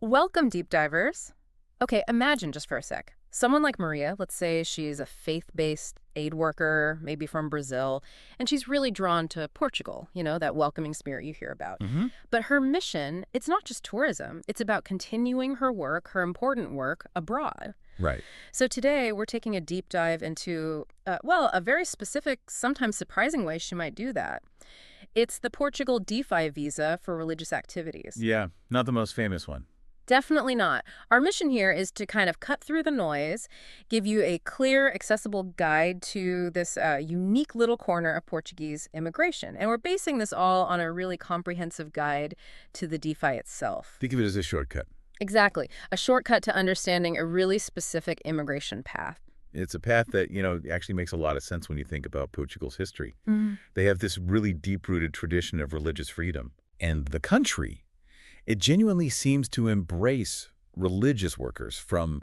Welcome, deep divers. Okay, imagine just for a sec. Someone like Maria, let's say she's a faith-based aid worker, maybe from Brazil, and she's really drawn to Portugal, that welcoming spirit you hear about. Hmm. But her mission, it's not just tourism. It's about continuing her work, her important work, abroad. Right. So today we're taking a deep dive into, a very specific, sometimes surprising way she might do that. It's the Portugal D5 visa for religious activities. Yeah, not the most famous one. Definitely not. Our mission here is to kind of cut through the noise, give you a clear, accessible guide to this unique little corner of Portuguese immigration. And we're basing this all on a really comprehensive guide to the DeFi itself. Think of it as a shortcut. Exactly. A shortcut to understanding a really specific immigration path. It's a path that, actually makes a lot of sense when you think about Portugal's history. Mm. They have this really deep-rooted tradition of religious freedom. And the country, it genuinely seems to embrace religious workers from,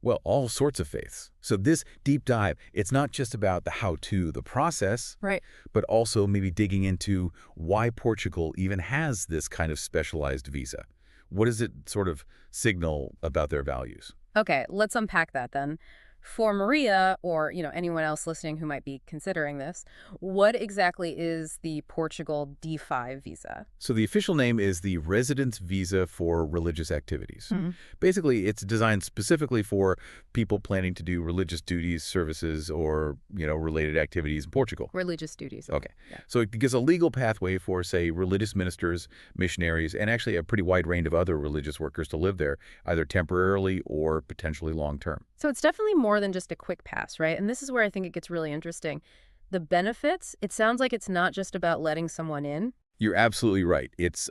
well, all sorts of faiths. So this deep dive, it's not just about the how-to, the process, Right. but also maybe digging into why Portugal even has this kind of specialized visa. What does it sort of signal about their values? Okay, let's unpack that then. For Maria, or anyone else listening who might be considering this, what exactly is the Portugal D5 visa? So the official name is the Residence Visa for Religious Activities. Mhm. Basically, it's designed specifically for people planning to do religious duties, services, or, related activities in Portugal. Religious duties. Okay. Yeah. So it gives a legal pathway for, say, religious ministers, missionaries, and actually a pretty wide range of other religious workers to live there, either temporarily or potentially long-term. So it's definitely more than just a quick pass, right? And this is where I think it gets really interesting. The benefits, it sounds like it's not just about letting someone in. You're absolutely right. It's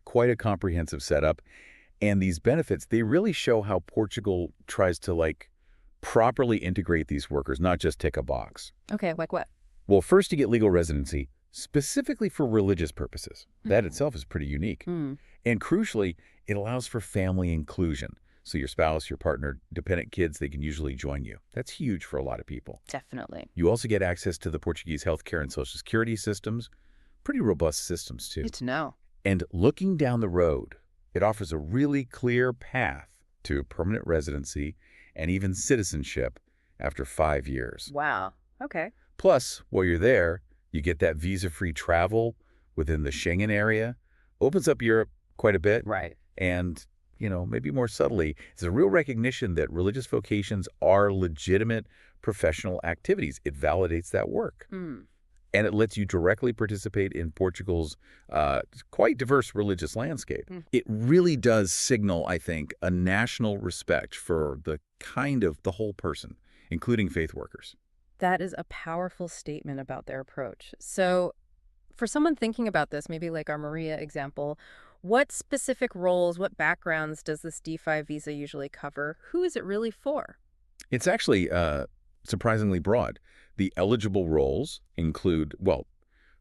quite a comprehensive setup. And these benefits, they really show how Portugal tries to, properly integrate these workers, not just tick a box. Okay, like what? Well, first you get legal residency, specifically for religious purposes. That itself is pretty unique. Mm. And crucially, it allows for family inclusion. So your spouse, your partner, dependent kids, they can usually join you. That's huge for a lot of people. Definitely. You also get access to the Portuguese healthcare and social security systems. Pretty robust systems, too. Good to know. And looking down the road, it offers a really clear path to permanent residency and even citizenship after 5 years. Wow. Okay. Plus, while you're there, you get that visa-free travel within the Schengen area. Opens up Europe quite a bit. Right. And, maybe more subtly, it's a real recognition that religious vocations are legitimate professional activities. It validates that work. Mm. And it lets you directly participate in Portugal's quite diverse religious landscape. Mm. It really does signal, I think, a national respect for the whole person, including faith workers. That is a powerful statement about their approach. So for someone thinking about this, maybe like our Maria example, what specific roles, what backgrounds does this D5 visa usually cover? Who is it really for? It's actually surprisingly broad. The eligible roles include, well,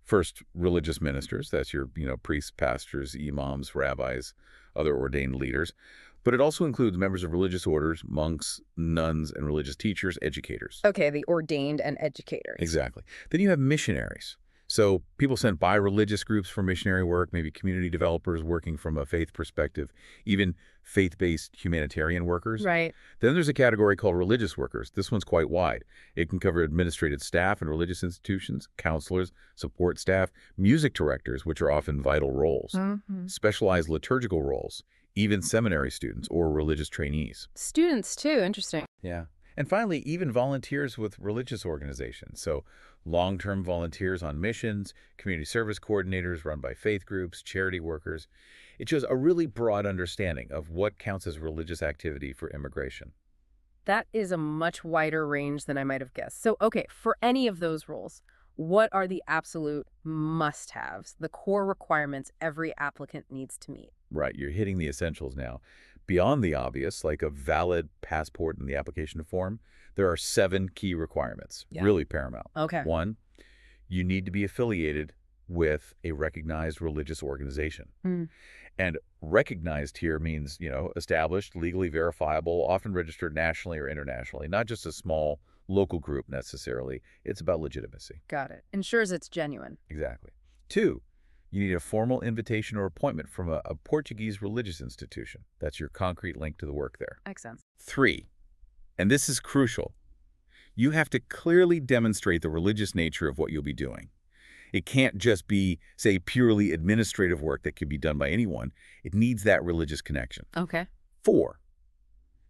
first, religious ministers. That's your, priests, pastors, imams, rabbis, other ordained leaders. But it also includes members of religious orders, monks, nuns, and religious teachers, educators. Okay, the ordained and educators. Exactly. Then you have missionaries. So people sent by religious groups for missionary work, maybe community developers working from a faith perspective, even faith-based humanitarian workers. Right. Then there's a category called religious workers. This one's quite wide. It can cover administrative staff in religious institutions, counselors, support staff, music directors, which are often vital roles, Mm-hmm. specialized liturgical roles, even seminary students or religious trainees. Students, too. Interesting. Yeah. And finally, even volunteers with religious organizations. So long-term volunteers on missions, community service coordinators run by faith groups, charity workers. It shows a really broad understanding of what counts as religious activity for immigration. That is a much wider range than I might have guessed. So, okay, for any of those roles, what are the absolute must-haves, the core requirements every applicant needs to meet? Right, you're hitting the essentials now. Beyond the obvious, like a valid passport in the application form, there are 7 key requirements, Yeah. really paramount. Okay. 1, you need to be affiliated with a recognized religious organization. Mm. And recognized here means, established, legally verifiable, often registered nationally or internationally, not just a small local group necessarily. It's about legitimacy. Got it. Ensures it's genuine. Exactly. 2, You need a formal invitation or appointment from a Portuguese religious institution. That's your concrete link to the work there. Makes sense. 3, and this is crucial, you have to clearly demonstrate the religious nature of what you'll be doing. It can't just be, say, purely administrative work that could be done by anyone. It needs that religious connection. Okay. 4,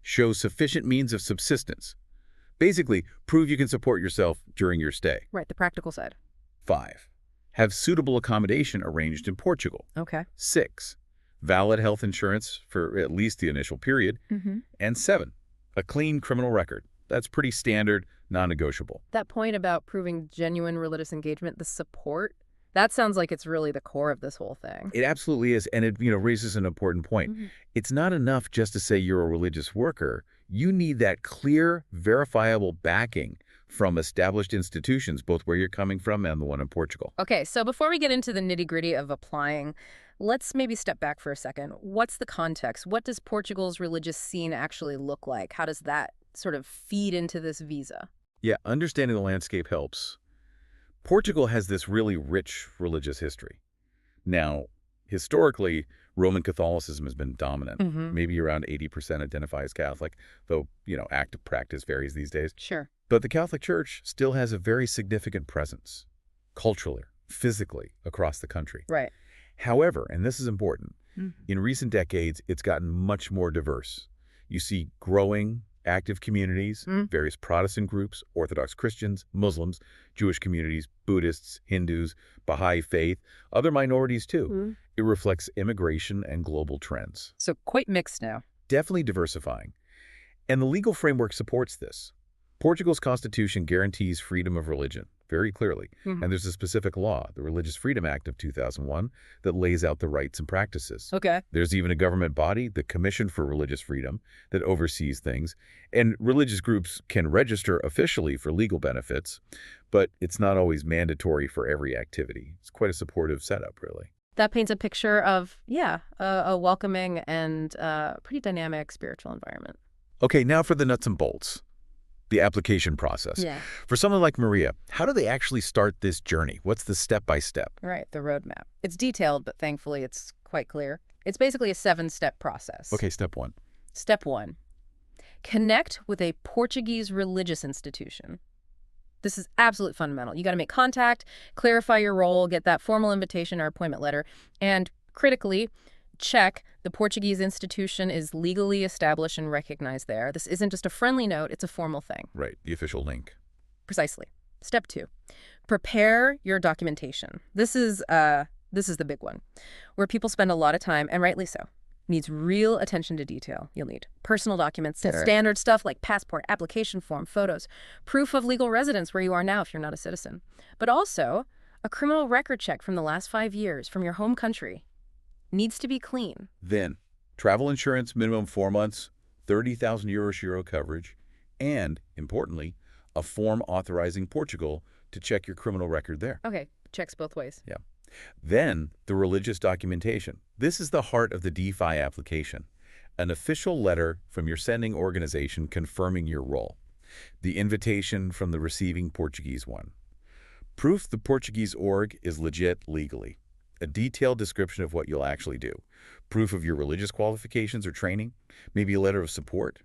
show sufficient means of subsistence. Basically, prove you can support yourself during your stay. Right, the practical side. 5, have suitable accommodation arranged in Portugal. Okay. 6, valid health insurance for at least the initial period. Mm-hmm. And 7, a clean criminal record. That's pretty standard, non-negotiable. That point about proving genuine religious engagement, the support, that sounds like it's really the core of this whole thing. It absolutely is, and it raises an important point. Mm-hmm. It's not enough just to say you're a religious worker. You need that clear, verifiable backing from established institutions, both where you're coming from and the one in Portugal. Okay, so before we get into the nitty-gritty of applying, let's maybe step back for a second. What's the context? What does Portugal's religious scene actually look like? How does that sort of feed into this visa? Yeah, understanding the landscape helps. Portugal has this really rich religious history. Now, historically, Roman Catholicism has been dominant. Mm-hmm. Maybe around 80% identify as Catholic, though, active practice varies these days. Sure. But the Catholic Church still has a very significant presence, culturally, physically, across the country. Right. However, and this is important, Mm-hmm. in recent decades, it's gotten much more diverse. You see growing, active communities, various Protestant groups, Orthodox Christians, Muslims, Jewish communities, Buddhists, Hindus, Baha'i faith, other minorities too. It reflects immigration and global trends. So quite mixed now. Definitely diversifying. And the legal framework supports this. Portugal's constitution guarantees freedom of religion, very clearly. Mm-hmm. And there's a specific law, the Religious Freedom Act of 2001, that lays out the rights and practices. Okay. There's even a government body, the Commission for Religious Freedom, that oversees things. And religious groups can register officially for legal benefits, but it's not always mandatory for every activity. It's quite a supportive setup, really. That paints a picture of, a welcoming and pretty dynamic spiritual environment. Okay, now for the nuts and bolts. The application process. Yeah. For someone like Maria, how do they actually start this journey? What's the step-by-step? Right, the roadmap. It's detailed, but thankfully it's quite clear. It's basically a 7-step process. Okay, step 1. Step 1, connect with a Portuguese religious institution. This is absolutely fundamental. You got to make contact, clarify your role, get that formal invitation or appointment letter, and critically, check the Portuguese institution is legally established and recognized there. This isn't just a friendly note, it's a formal thing. Right, the official link. Precisely. Step 2, prepare your documentation. This is the big one, where people spend a lot of time, and rightly so. Needs real attention to detail. You'll need personal documents, standard stuff like passport, application form, photos, proof of legal residence where you are now if you're not a citizen, but also a criminal record check from the last 5 years from your home country. Needs to be clean. Then, travel insurance, minimum 4 months, 30,000 euro coverage, and, importantly, a form authorizing Portugal to check your criminal record there. Okay, checks both ways. Yeah. Then, the religious documentation. This is the heart of the D5 application. An official letter from your sending organization confirming your role. The invitation from the receiving Portuguese one. Proof the Portuguese org is legit legally. A detailed description of what you'll actually do. Proof of your religious qualifications or training. Maybe a letter of support.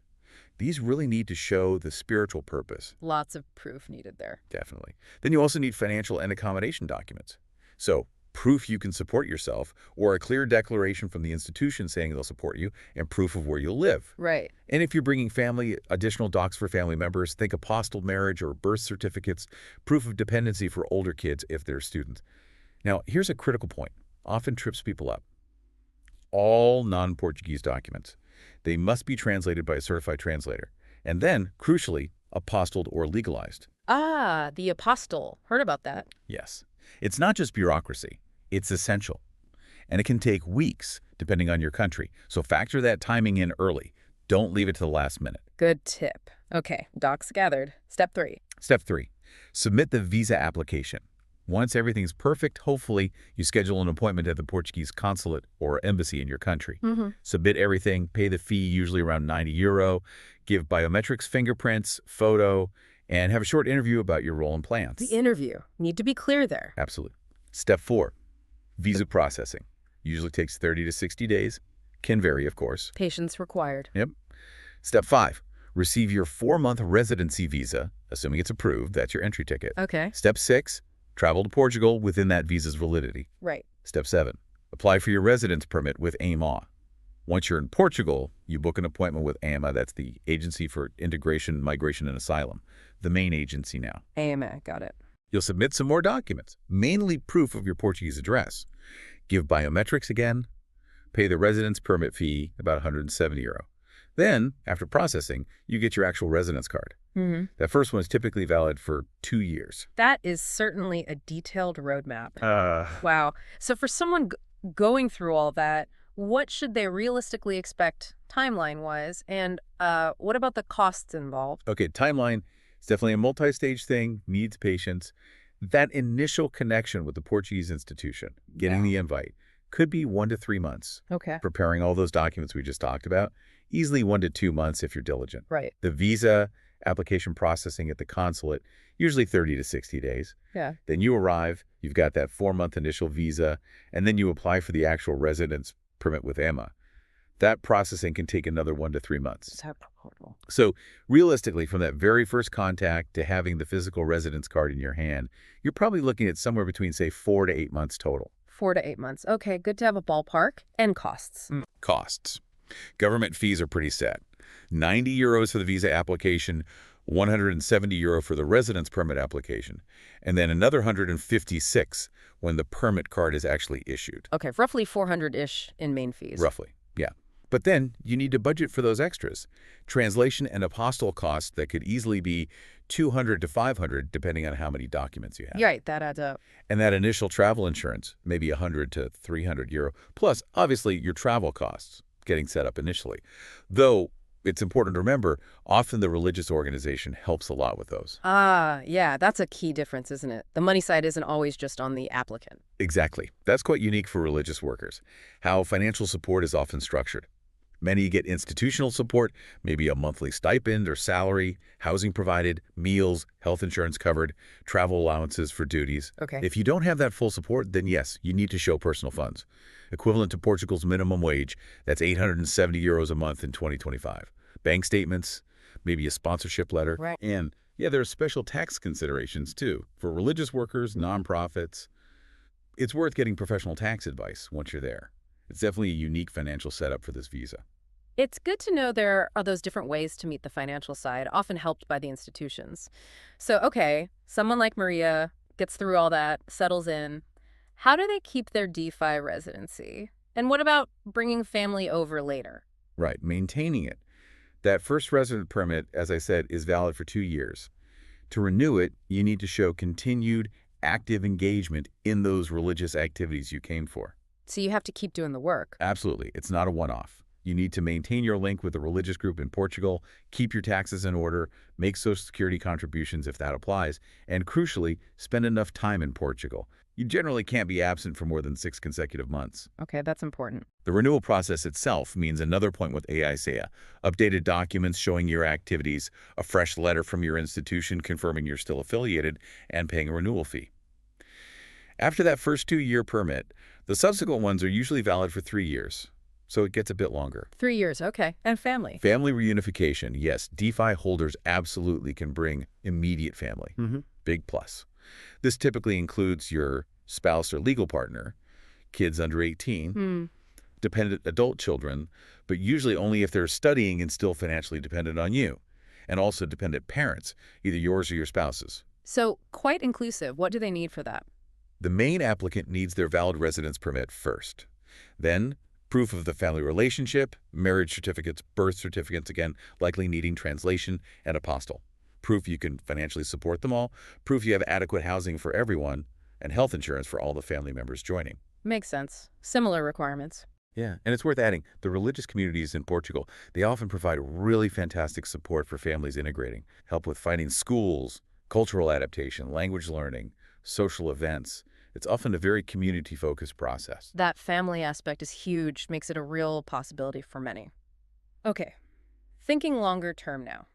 These really need to show the spiritual purpose. Lots of proof needed there. Definitely. Then you also need financial and accommodation documents. So, proof you can support yourself, or a clear declaration from the institution saying they'll support you, and proof of where you'll live. Right. And if you're bringing family, additional docs for family members, think apostille marriage or birth certificates, proof of dependency for older kids if they're students. Now, here's a critical point. Often trips people up. All non-Portuguese documents. They must be translated by a certified translator. And then, crucially, apostilled or legalized. Ah, the apostille. Heard about that. Yes. It's not just bureaucracy. It's essential. And it can take weeks, depending on your country. So factor that timing in early. Don't leave it to the last minute. Good tip. Okay, docs gathered. Step 3. Step 3. Submit the visa application. Once everything's perfect, hopefully, you schedule an appointment at the Portuguese consulate or embassy in your country. Submit everything, pay the fee, usually around €90, give biometrics, fingerprints, photo, and have a short interview about your role and plans. The interview. Need to be clear there. Absolutely. Step 4. Visa processing usually takes 30 to 60 days. Can vary, of course. Patience required. Yep. Step 5, receive your 4-month residency visa, assuming it's approved. That's your entry ticket. Okay. Step 6, travel to Portugal within that visa's validity. Right. Step 7, apply for your residence permit with AMA. Once you're in Portugal, you book an appointment with AMA. That's the Agency for Integration, Migration, and Asylum, the main agency now. AMA, got it. You'll submit some more documents, mainly proof of your Portuguese address. Give biometrics again, pay the residence permit fee, about €170. Then, after processing, you get your actual residence card. That first one is typically valid for 2 years. That is certainly a detailed roadmap. Uh, Wow. So for someone going through all that, what should they realistically expect timeline-wise? And what about the costs involved? okay, timeline is definitely a multi-stage thing, needs patience. That initial connection with the Portuguese institution, getting the invite, could be 1 to 3 months. Okay. Preparing all those documents we just talked about, easily 1 to 2 months if you're diligent. Right. The visa application processing at the consulate, usually 30 to 60 days. Yeah. Then you arrive, you've got that 4-month initial visa, and then you apply for the actual residence permit with AMA. That processing can take another 1 to 3 months. So realistically, from that very first contact to having the physical residence card in your hand, you're probably looking at somewhere between, say, 4 to 8 months total. 4 to 8 months. Okay, good to have a ballpark. And costs. Costs. Government fees are pretty set. €90 for the visa application, €170 for the residence permit application, and then another 156 when the permit card is actually issued. Okay, roughly 400-ish in main fees. Roughly, yeah. But then you need to budget for those extras. Translation and apostille costs that could easily be 200 to 500 depending on how many documents you have. Right, that adds up. And that initial travel insurance, maybe 100 to 300 euro, plus obviously your travel costs getting set up initially. Though it's important to remember, often the religious organization helps a lot with those. Ah, yeah, that's a key difference, isn't it? The money side isn't always just on the applicant. Exactly. That's quite unique for religious workers, how financial support is often structured. Many get institutional support, maybe a monthly stipend or salary, housing provided, meals, health insurance covered, travel allowances for duties. Okay. If you don't have that full support, then yes, you need to show personal funds. Equivalent to Portugal's minimum wage, that's €870 a month in 2025. Bank statements, maybe a sponsorship letter. Right. And yeah, there are special tax considerations too, for religious workers, nonprofits. It's worth getting professional tax advice once you're there. It's definitely a unique financial setup for this visa. It's good to know there are those different ways to meet the financial side, often helped by the institutions. So, okay, someone like Maria gets through all that, settles in. How do they keep their D5 residency? And what about bringing family over later? Right, maintaining it. That first resident permit, as I said, is valid for 2 years. To renew it, you need to show continued active engagement in those religious activities you came for. So you have to keep doing the work. Absolutely. It's not a one-off. You need to maintain your link with the religious group in Portugal, keep your taxes in order, make Social Security contributions if that applies, and crucially, spend enough time in Portugal. You generally can't be absent for more than 6 consecutive months. Okay, that's important. The renewal process itself means another point with AISEA, updated documents showing your activities, a fresh letter from your institution confirming you're still affiliated, and paying a renewal fee. After that first 2-year permit, the subsequent ones are usually valid for 3 years, so it gets a bit longer. 3 years, okay. And family. Family reunification, yes, D5 holders absolutely can bring immediate family. Big plus. This typically includes your spouse or legal partner, kids under 18, dependent adult children, but usually only if they're studying and still financially dependent on you, and also dependent parents, either yours or your spouse's. So quite inclusive. What do they need for that? The main applicant needs their valid residence permit first. Then, proof of the family relationship, marriage certificates, birth certificates, again, likely needing translation and apostille. Proof you can financially support them all, proof you have adequate housing for everyone, and health insurance for all the family members joining. Makes sense. Similar requirements. Yeah, and it's worth adding, the religious communities in Portugal, they often provide really fantastic support for families integrating, help with finding schools, cultural adaptation, language learning, social events. It's often a very community-focused process. That family aspect is huge, makes it a real possibility for many. Okay, thinking longer term now.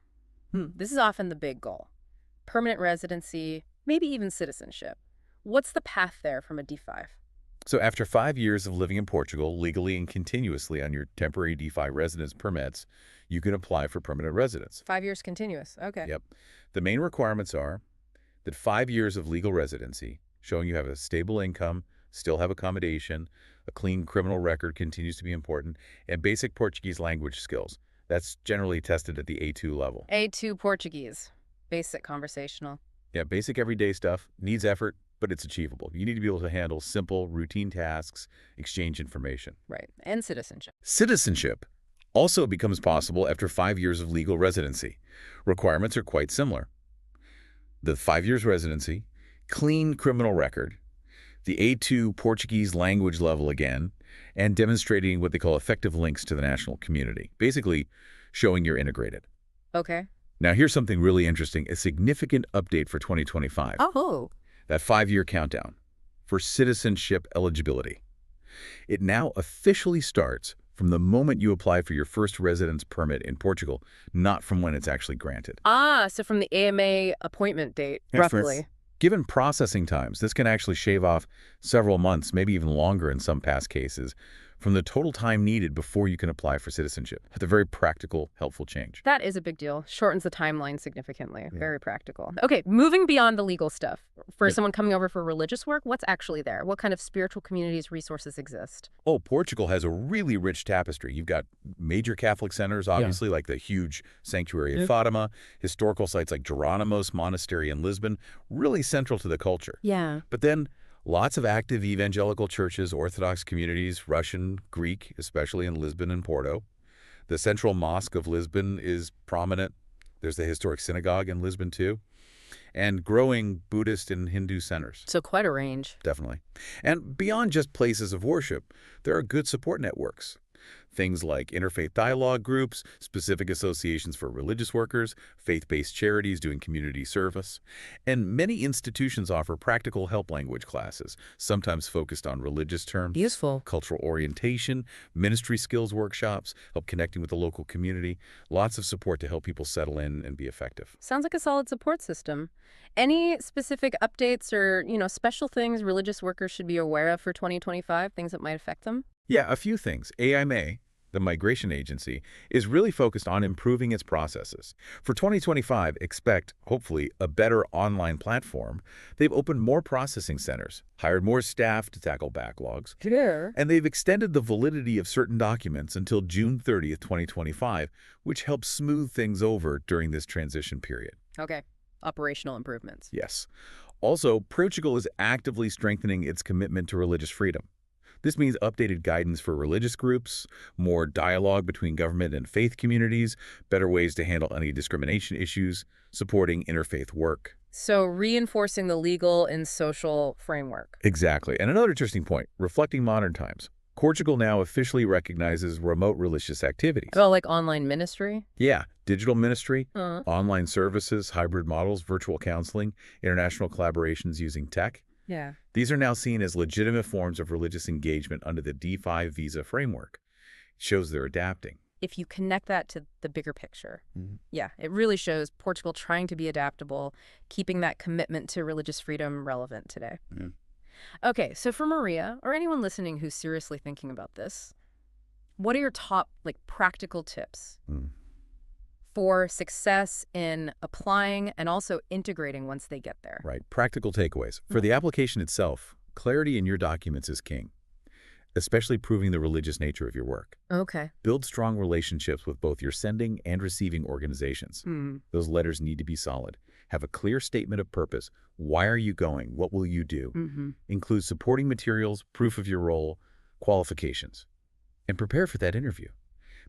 This is often the big goal. Permanent residency, maybe even citizenship. What's the path there from a D5? So after 5 years of living in Portugal, legally and continuously on your temporary D5 residence permits, you can apply for permanent residence. 5 years continuous. Okay. Yep. The main requirements are that 5 years of legal residency, showing you have a stable income, still have accommodation, a clean criminal record continues to be important, and basic Portuguese language skills. That's generally tested at the A2 level. A2 Portuguese. Basic conversational. Yeah, basic everyday stuff, needs effort, but it's achievable. You need to be able to handle simple, routine tasks, exchange information. Right. And citizenship. Citizenship also becomes possible after 5 years of legal residency. Requirements are quite similar. The 5 years residency, clean criminal record, the A2 Portuguese language level again, and demonstrating what they call effective links to the national community, basically showing you're integrated. Okay. Now, here's something really interesting, a significant update for 2025. Oh. That 5-year countdown for citizenship eligibility. It now officially starts from the moment you apply for your first residence permit in Portugal, not from when it's actually granted. Ah, so from the AMA appointment date, roughly. Given processing times, this can actually shave off several months, maybe even longer in some past cases, from the total time needed before you can apply for citizenship. It's a very practical, helpful change. That is a big deal. Shortens the timeline significantly. Yeah. Very practical. Okay, moving beyond the legal stuff. For someone coming over for religious work, what's actually there? What kind of spiritual communities, resources exist? Oh, Portugal has a really rich tapestry. You've got major Catholic centers, obviously, like the huge sanctuary of Fatima, historical sites like Geronimo's Monastery in Lisbon, really central to the culture. Yeah. But then lots of active evangelical churches, Orthodox communities, Russian, Greek, especially in Lisbon and Porto. The Central Mosque of Lisbon is prominent. There's the historic synagogue in Lisbon, too. And growing Buddhist and Hindu centers. So quite a range. Definitely. And beyond just places of worship, there are good support networks. Things like interfaith dialogue groups, specific associations for religious workers, faith-based charities doing community service. And many institutions offer practical help language classes, sometimes focused on religious terms. Useful. Cultural orientation, ministry skills workshops, help connecting with the local community. Lots of support to help people settle in and be effective. Sounds like a solid support system. Any specific updates or, special things religious workers should be aware of for 2025, things that might affect them? Yeah, a few things. AIMA, the migration agency, is really focused on improving its processes. For 2025, expect, hopefully, a better online platform. They've opened more processing centers, hired more staff to tackle backlogs, and they've extended the validity of certain documents until June 30th, 2025, which helps smooth things over during this transition period. Okay. Operational improvements. Yes. Also, Portugal is actively strengthening its commitment to religious freedom. This means updated guidance for religious groups, more dialogue between government and faith communities, better ways to handle any discrimination issues, supporting interfaith work. So reinforcing the legal and social framework. Exactly. And another interesting point, reflecting modern times. Portugal now officially recognizes remote religious activities. Oh, like online ministry? Yeah, digital ministry, online services, hybrid models, virtual counseling, international collaborations using tech. Yeah. These are now seen as legitimate forms of religious engagement under the D5 Visa framework. It shows they're adapting. If you connect that to the bigger picture, yeah, it really shows Portugal trying to be adaptable, keeping that commitment to religious freedom relevant today. Yeah. Okay, so for Maria, or anyone listening who's seriously thinking about this, what are your top, practical tips for success in applying and also integrating once they get there? Right. Practical takeaways. For the application itself, clarity in your documents is king, especially proving the religious nature of your work. Okay. Build strong relationships with both your sending and receiving organizations. Those letters need to be solid. Have a clear statement of purpose. Why are you going? What will you do? Include supporting materials, proof of your role, qualifications. And prepare for that interview.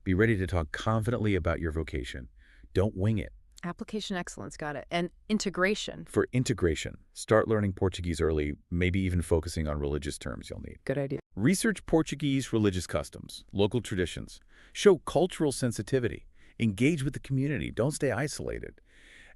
Be ready to talk confidently about your vocation. Don't wing it. Application excellence, got it. And integration. For integration, start learning Portuguese early, maybe even focusing on religious terms you'll need. Good idea. Research Portuguese religious customs, local traditions. Show cultural sensitivity. Engage with the community. Don't stay isolated.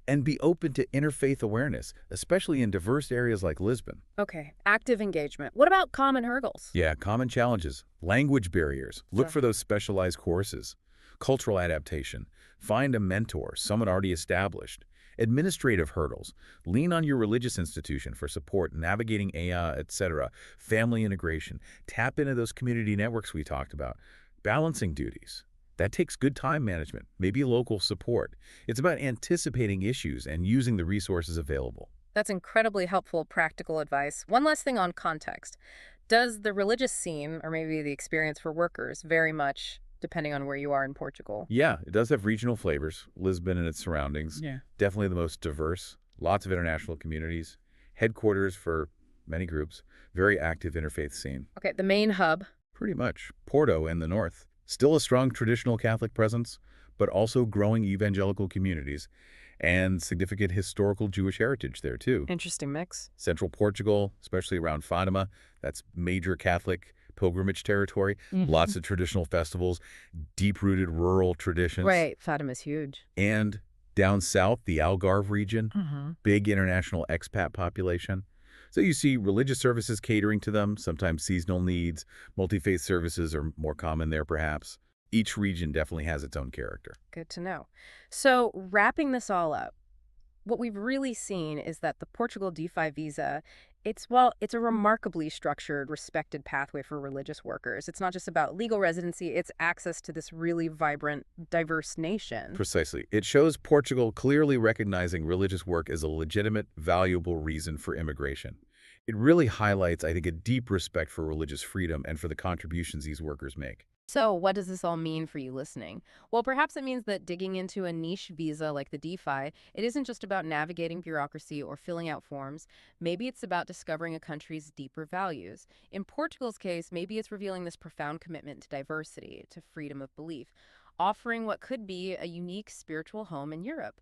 And be open to interfaith awareness, especially in diverse areas like Lisbon. Okay, active engagement. What about common hurdles? Yeah, common challenges. Language barriers. Look for those specialized courses. Cultural adaptation. Find a mentor, someone already established. Administrative hurdles. Lean on your religious institution for support, navigating AI, etc. Family integration. Tap into those community networks we talked about. Balancing duties. That takes good time management, maybe local support. It's about anticipating issues and using the resources available. That's incredibly helpful practical advice. One last thing on context. Does the religious scene, or maybe the experience for workers, vary much depending on where you are in Portugal? Yeah, it does have regional flavors. Lisbon and its surroundings, Yeah. definitely the most diverse. Lots of international communities. Headquarters for many groups. Very active interfaith scene. Okay, the main hub. Pretty much. Porto in the north. Still a strong traditional Catholic presence, but also growing evangelical communities and significant historical Jewish heritage there, too. Interesting mix. Central Portugal, especially around Fatima, that's major Catholic pilgrimage territory. Lots of traditional festivals, deep-rooted rural traditions. Right, Fatima's huge. And down south, the Algarve region, big international expat population. So you see religious services catering to them, sometimes seasonal needs, multi-faith services are more common there perhaps. Each region definitely has its own character. Good to know. So, wrapping this all up, what we've really seen is that the Portugal D5 visa, it's a remarkably structured, respected pathway for religious workers. It's not just about legal residency, it's access to this really vibrant, diverse nation. Precisely. It shows Portugal clearly recognizing religious work as a legitimate, valuable reason for immigration. It really highlights, I think, a deep respect for religious freedom and for the contributions these workers make. So, what does this all mean for you listening? Well, perhaps it means that digging into a niche visa like the DeFi, it isn't just about navigating bureaucracy or filling out forms. Maybe it's about discovering a country's deeper values. In Portugal's case, maybe it's revealing this profound commitment to diversity, to freedom of belief, offering what could be a unique spiritual home in Europe.